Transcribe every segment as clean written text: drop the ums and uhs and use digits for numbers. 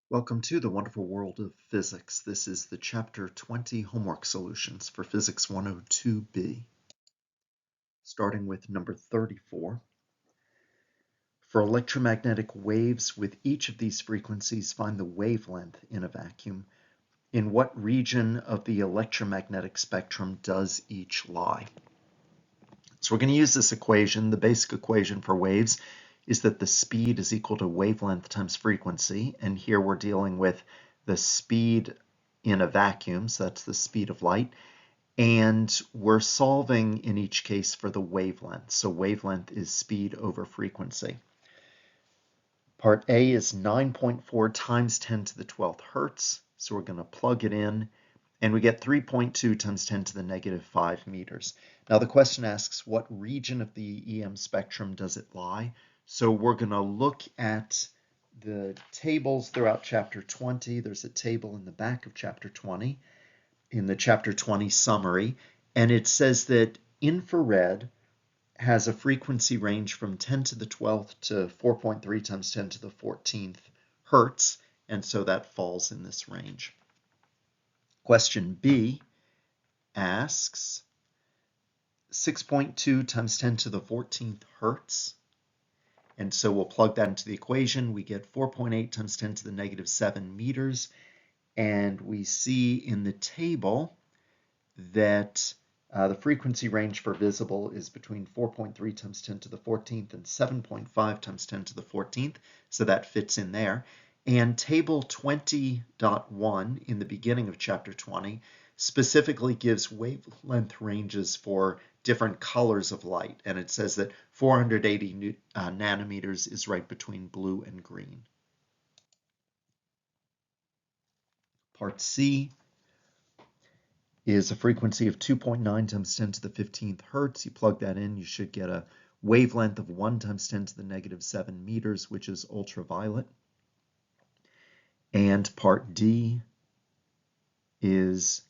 Welcome to the wonderful world of physics. This is the Chapter 20 homework solutions for Physics 102B. Starting with number 34. For electromagnetic waves with each of these frequencies, find the wavelength in a vacuum. In what region of the electromagnetic spectrum does each lie? So we're going to use this equation. The basic equation for waves is that the speed is equal to wavelength times frequency, and here we're dealing with the speed in a vacuum, so that's the speed of light, and we're solving in each case for the wavelength. So wavelength is speed over frequency. Part A is 9.4 times 10 to the 12th hertz, so we're going to plug it in, and we get 3.2 times 10 to the negative 5 meters. Now the question asks, what region of the EM spectrum does it lie? So we're going to look at the tables throughout Chapter 20. There's a table in the back of Chapter 20, in the Chapter 20 summary, and it says that infrared has a frequency range from 10 to the 12th to 4.3 times 10 to the 14th hertz, and so that falls in this range. Question B asks 6.2 times 10 to the 14th hertz. And so we'll plug that into the equation. We get 4.8 times 10 to the negative 7 meters. And we see in the table that the frequency range for visible is between 4.3 times 10 to the 14th and 7.5 times 10 to the 14th. So that fits in there. And table 20.1 in the beginning of chapter 20 specifically gives wavelength ranges for different colors of light. And it says that 480 nanometers is right between blue and green. Part C is a frequency of 2.9 times 10 to the 15th hertz. You plug that in, you should get a wavelength of 1 times 10 to the negative 7 meters, which is ultraviolet. And part D is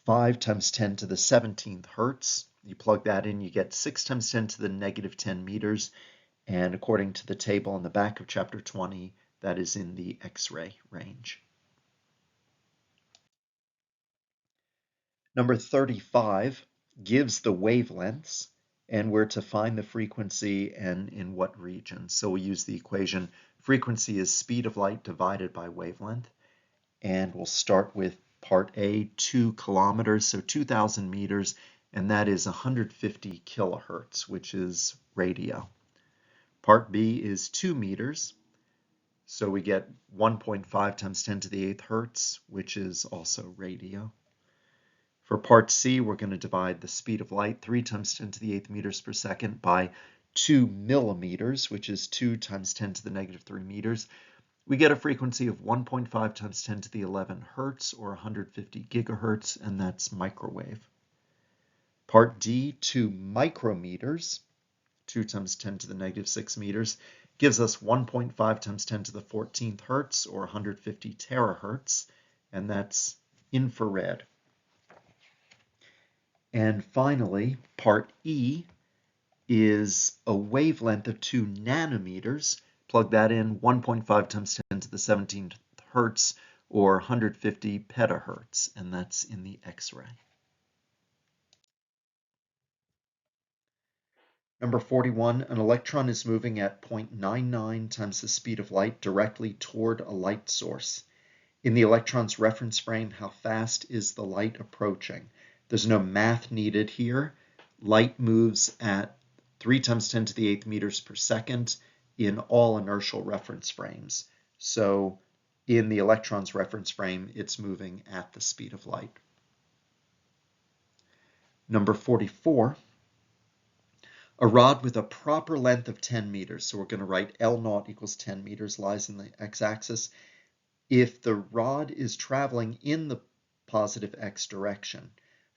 5 times 10 to the 17th hertz. You plug that in, you get 6 times 10 to the negative 10 meters. And according to the table on the back of chapter 20, that is in the X-ray range. Number 35 gives the wavelengths, and we're to find the frequency and in what region. So we use the equation frequency is speed of light divided by wavelength. And we'll start with part A, 2 kilometers, so 2,000 meters, and that is 150 kilohertz, which is radio. Part B is 2 meters, so we get 1.5 times 10 to the 8th hertz, which is also radio. For part C, we're going to divide the speed of light, 3 times 10 to the 8th meters per second, by 2 millimeters, which is 2 times 10 to the negative 3 meters. We get a frequency of 1.5 times 10 to the 11 hertz, or 150 gigahertz, and that's microwave. Part D, 2 micrometers, 2 times 10 to the negative 6 meters, gives us 1.5 times 10 to the 14th hertz, or 150 terahertz, and that's infrared. And finally, part E is a wavelength of 2 nanometers. Plug that in, 1.5 times 10 to the 17th hertz, or 150 petahertz, and that's in the X-ray. Number 41, an electron is moving at 0.99 times the speed of light directly toward a light source. In the electron's reference frame, how fast is the light approaching? There's no math needed here. Light moves at 3 times 10 to the 8th meters per second in all inertial reference frames. So in the electron's reference frame, it's moving at the speed of light. Number 44, a rod with a proper length of 10 meters. So we're going to write L naught equals 10 meters, lies in the x-axis. If the rod is traveling in the positive x direction,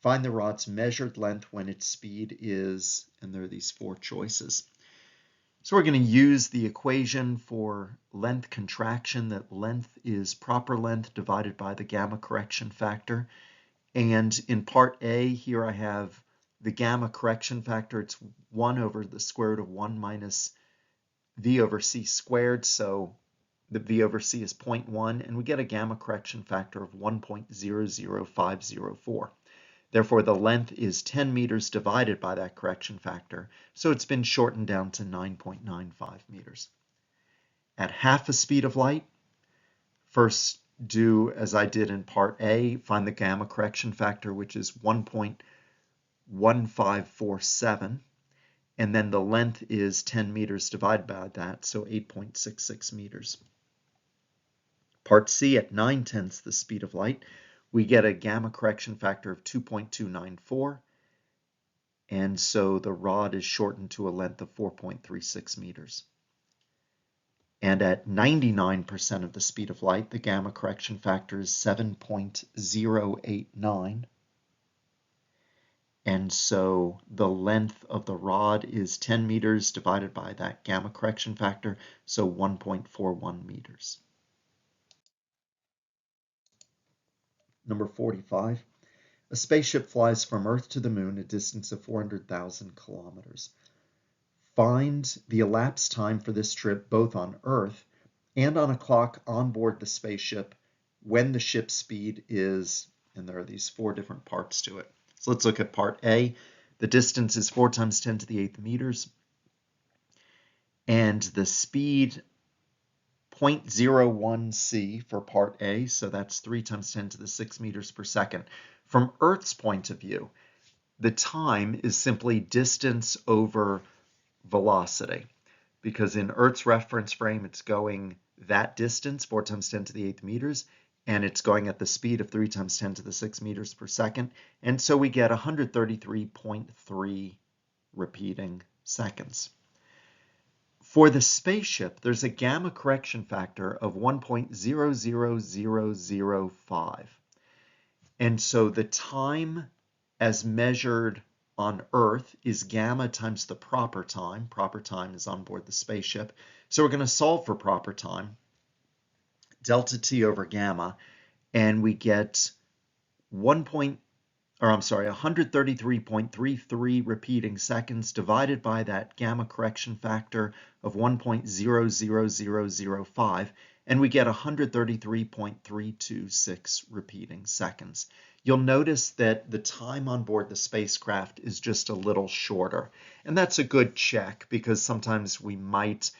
find the rod's measured length when its speed is, and there are these 4 choices. So we're going to use the equation for length contraction, that length is proper length divided by the gamma correction factor. And in part A, here I have the gamma correction factor. It's 1 over the square root of 1 minus v over c squared. So the V over C is 0.1, and we get a gamma correction factor of 1.00504. Therefore, the length is 10 meters divided by that correction factor, so it's been shortened down to 9.95 meters. At half the speed of light, first do as I did in part A, find the gamma correction factor, which is 1.1547, and then the length is 10 meters divided by that, so 8.66 meters. Part C, at 9/10 the speed of light, we get a gamma correction factor of 2.294, and so the rod is shortened to a length of 4.36 meters. And at 99% of the speed of light, the gamma correction factor is 7.089. And so the length of the rod is 10 meters divided by that gamma correction factor, so 1.41 meters. Number 45. A spaceship flies from Earth to the Moon, a distance of 400,000 kilometers. Find the elapsed time for this trip both on Earth and on a clock on board the spaceship when the ship's speed is, and there are these 4 different parts to it. So let's look at part A. The distance is 4 times 10 to the 8th meters, and the speed 0.01 c for part A, so that's 3 times 10 to the 6 meters per second. From Earth's point of view, the time is simply distance over velocity, because in Earth's reference frame, it's going that distance, 4 times 10 to the 8th meters, and it's going at the speed of 3 times 10 to the 6 meters per second, and so we get 133.3 repeating seconds. For the spaceship, there's a gamma correction factor of 1.00005, and so the time as measured on Earth is gamma times the proper time. Proper time is on board the spaceship. So we're going to solve for proper time, delta t over gamma, and we get 133.33 repeating seconds divided by that gamma correction factor of 1.00005, and we get 133.326 repeating seconds. You'll notice that the time on board the spacecraft is just a little shorter, and that's a good check, because sometimes we might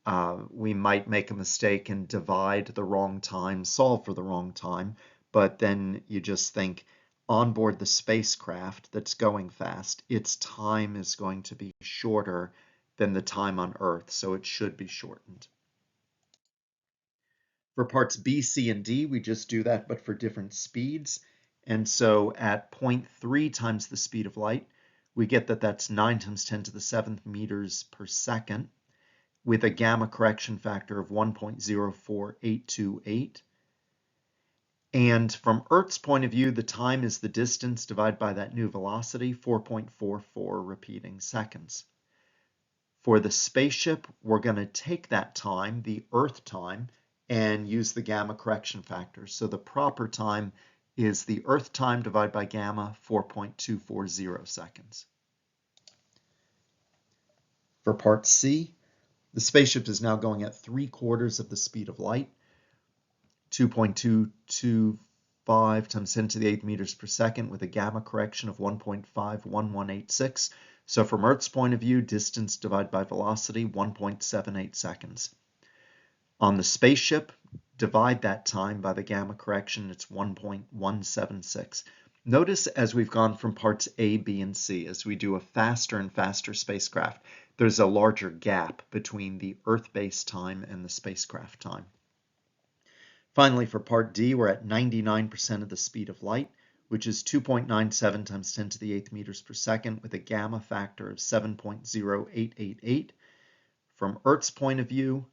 make a mistake and divide the wrong time, solve for the wrong time, but then you just think on board the spacecraft that's going fast, its time is going to be shorter than the time on Earth, so it should be shortened. For parts B, C, and D, we just do that, but for different speeds. And so at 0.3 times the speed of light, we get that that's 9 times 10 to the 7th meters per second, with a gamma correction factor of 1.04828. And from Earth's point of view, the time is the distance divided by that new velocity, 4.44 repeating seconds. For the spaceship, we're going to take that time, the Earth time, and use the gamma correction factor. So the proper time is the Earth time divided by gamma, 4.240 seconds. For part C, the spaceship is now going at 3/4 of the speed of light, 2.225 times 10 to the 8th meters per second, with a gamma correction of 1.51186. So from Earth's point of view, distance divided by velocity, 1.78 seconds. On the spaceship, divide that time by the gamma correction, it's 1.176. Notice as we've gone from parts A, B, and C, as we do a faster and faster spacecraft, there's a larger gap between the Earth-based time and the spacecraft time. Finally, for part D, we're at 99% of the speed of light, which is 2.97 times 10 to the 8th meters per second, with a gamma factor of 7.0888. From Earth's point of view,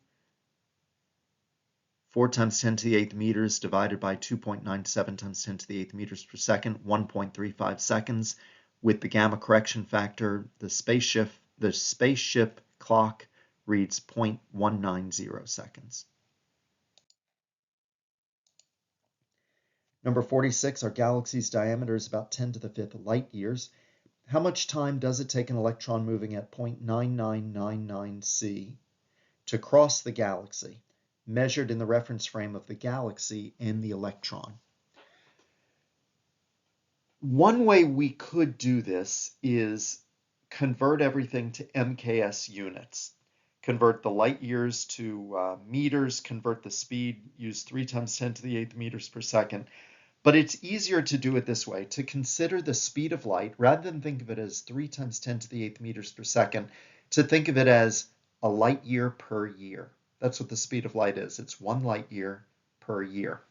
4 times 10 to the 8th meters divided by 2.97 times 10 to the 8th meters per second, 1.35 seconds. With the gamma correction factor, the spaceship clock reads 0.190 seconds. Number 46, our galaxy's diameter is about 10 to the 5th light years. How much time does it take an electron moving at 0.9999 c to cross the galaxy measured in the reference frame of the galaxy and the electron. One way we could do this is convert everything to MKS units. Convert the light years to meters, convert the speed, use 3 × 10⁸ meters per second. But it's easier to do it this way, to consider the speed of light, rather than think of it as 3 × 10⁸ meters per second, to think of it as a light year per year. That's what the speed of light is. It's 1 light year per year.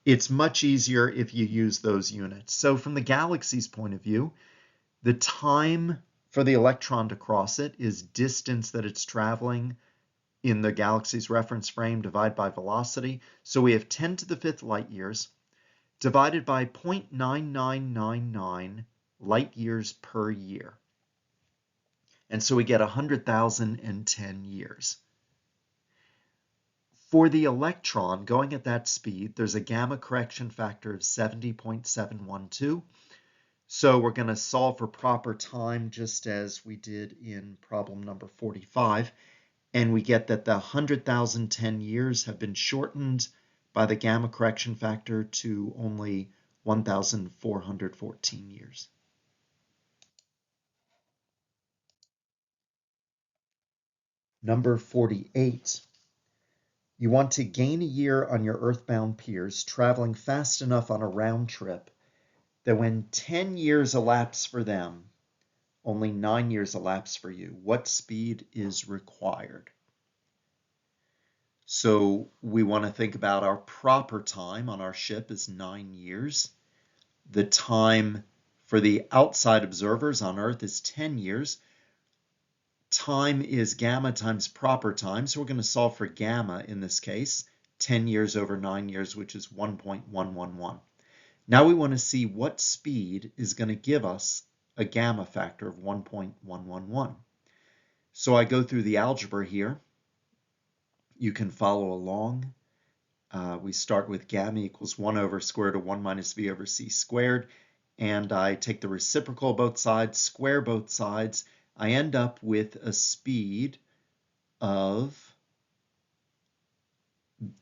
It's much easier if you use those units. So from the galaxy's point of view, the time for the electron to cross it is distance that it's traveling in the galaxy's reference frame divided by velocity. So we have 10⁵ light years divided by 0.9999 light years per year. And so we get 100,010 years. For the electron going at that speed, there's a gamma correction factor of 70.712. So we're going to solve for proper time just as we did in problem number 45. And we get that the 100,010 years have been shortened by the gamma correction factor to only 1,414 years. Number 48. You want to gain a year on your earthbound peers, traveling fast enough on a round trip that when 10 years elapse for them, only 9 years elapse for you. What speed is required? So we want to think about our proper time on our ship is 9 years. The time for the outside observers on Earth is 10 years. Time is gamma times proper time, so we're going to solve for gamma in this case, 10 years over 9 years, which is 1.111. Now we want to see what speed is going to give us a gamma factor of 1.111. So I go through the algebra here. You can follow along. We start with gamma equals 1 over square root of 1 minus v over c squared, and I take the reciprocal of both sides, square both sides. I end up with a speed of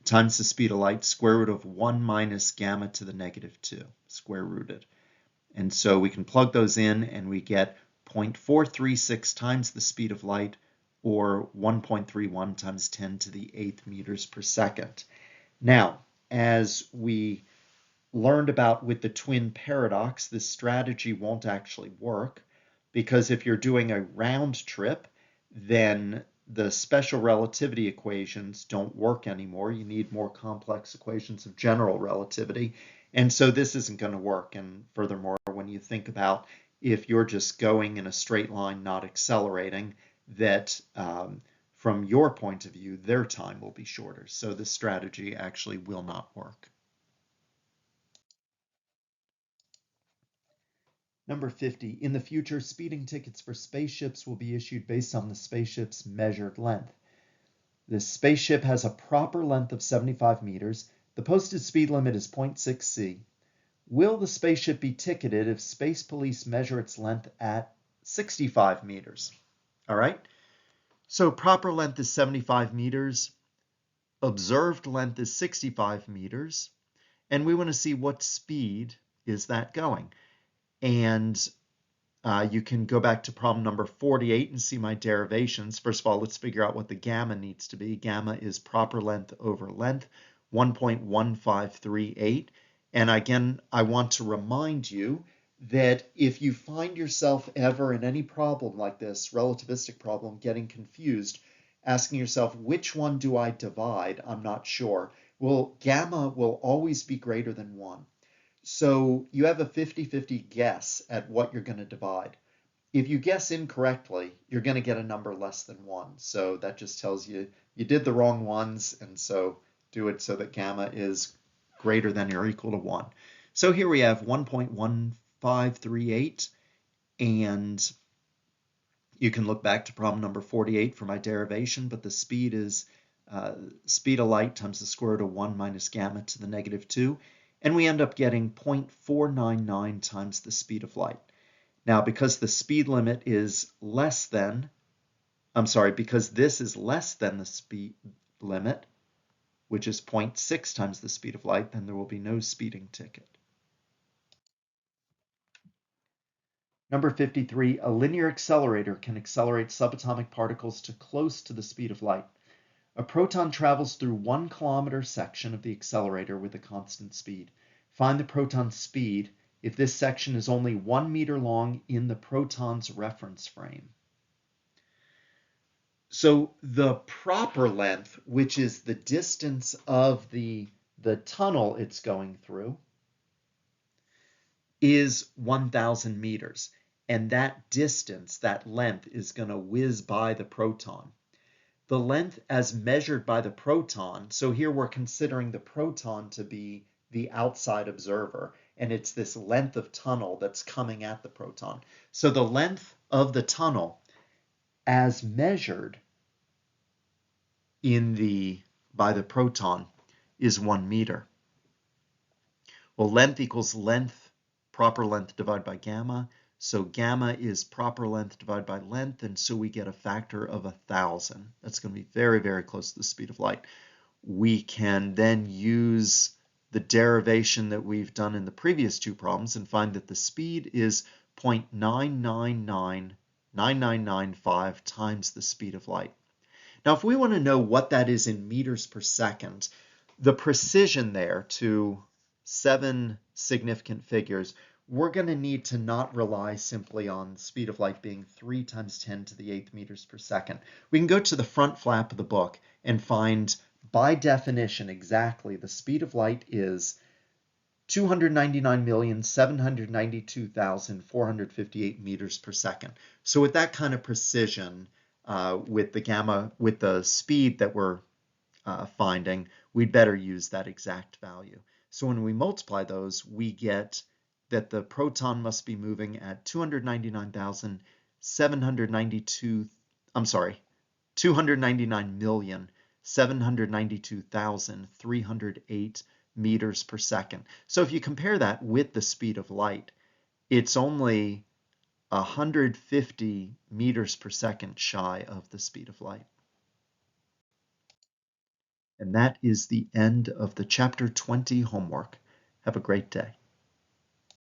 times the speed of light, square root of 1 minus gamma to the -2, square rooted. And so we can plug those in and we get 0.436 times the speed of light, or 1.31 times 10 to the 8th meters per second. Now, as we learned about with the twin paradox, this strategy won't actually work, because if you're doing a round trip, then the special relativity equations don't work anymore. You need more complex equations of general relativity. And so this isn't going to work. And furthermore, when you think about if you're just going in a straight line, not accelerating, that from your point of view, their time will be shorter. So this strategy actually will not work. Number 50, in the future, speeding tickets for spaceships will be issued based on the spaceship's measured length. This spaceship has a proper length of 75 meters. The posted speed limit is 0.6 c. Will the spaceship be ticketed if space police measure its length at 65 meters? All right. So proper length is 75 meters. Observed length is 65 meters. And we want to see what speed is that going. And you can go back to problem number 48 and see my derivations. First of all, let's figure out what the gamma needs to be. Gamma is proper length over length, 1.1538. And again, I want to remind you that if you find yourself ever in any problem like this, relativistic problem, getting confused, asking yourself, which one do I divide? I'm not sure. Well, gamma will always be greater than 1. So you have a 50-50 guess at what you're going to divide. If you guess incorrectly, you're going to get a number less than 1. So that just tells you you did the wrong ones, and so do it so that gamma is greater than or equal to 1. So here we have 1.1538, and you can look back to problem number 48 for my derivation, but the speed is speed of light times the square root of 1 minus gamma to the -2. And we end up getting 0.499 times the speed of light. Now, because the speed limit is less than, because this is less than the speed limit, which is 0.6 times the speed of light, then there will be no speeding ticket. Number 53, a linear accelerator can accelerate subatomic particles to close to the speed of light. A proton travels through 1 kilometer section of the accelerator with a constant speed. Find the proton's speed if this section is only 1 meter long in the proton's reference frame. So the proper length, which is the distance of the tunnel it's going through, is 1,000 meters. And that distance, that length, is going to whiz by the proton. The length as measured by the proton, so here we're considering the proton to be the outside observer, and it's this length of tunnel that's coming at the proton. So the length of the tunnel as measured by the proton is 1 meter. Well, length equals length, proper length divided by gamma. So gamma is proper length divided by length, and so we get a factor of 1,000. That's going to be very, very close to the speed of light. We can then use the derivation that we've done in the previous two problems and find that the speed is 0.9999995 times the speed of light. Now, if we want to know what that is in meters per second, the precision there to 7 significant figures, we're going to need to not rely simply on the speed of light being 3 times 10 to the 8th meters per second. We can go to the front flap of the book and find, by definition, exactly the speed of light is 299,792,458 meters per second. So with that kind of precision, with the speed that we're finding, we'd better use that exact value. So when we multiply those, we get that the proton must be moving at 299,792,308 meters per second. So if you compare that with the speed of light, it's only 150 meters per second shy of the speed of light. And that is the end of the Chapter 20 homework. Have a great day.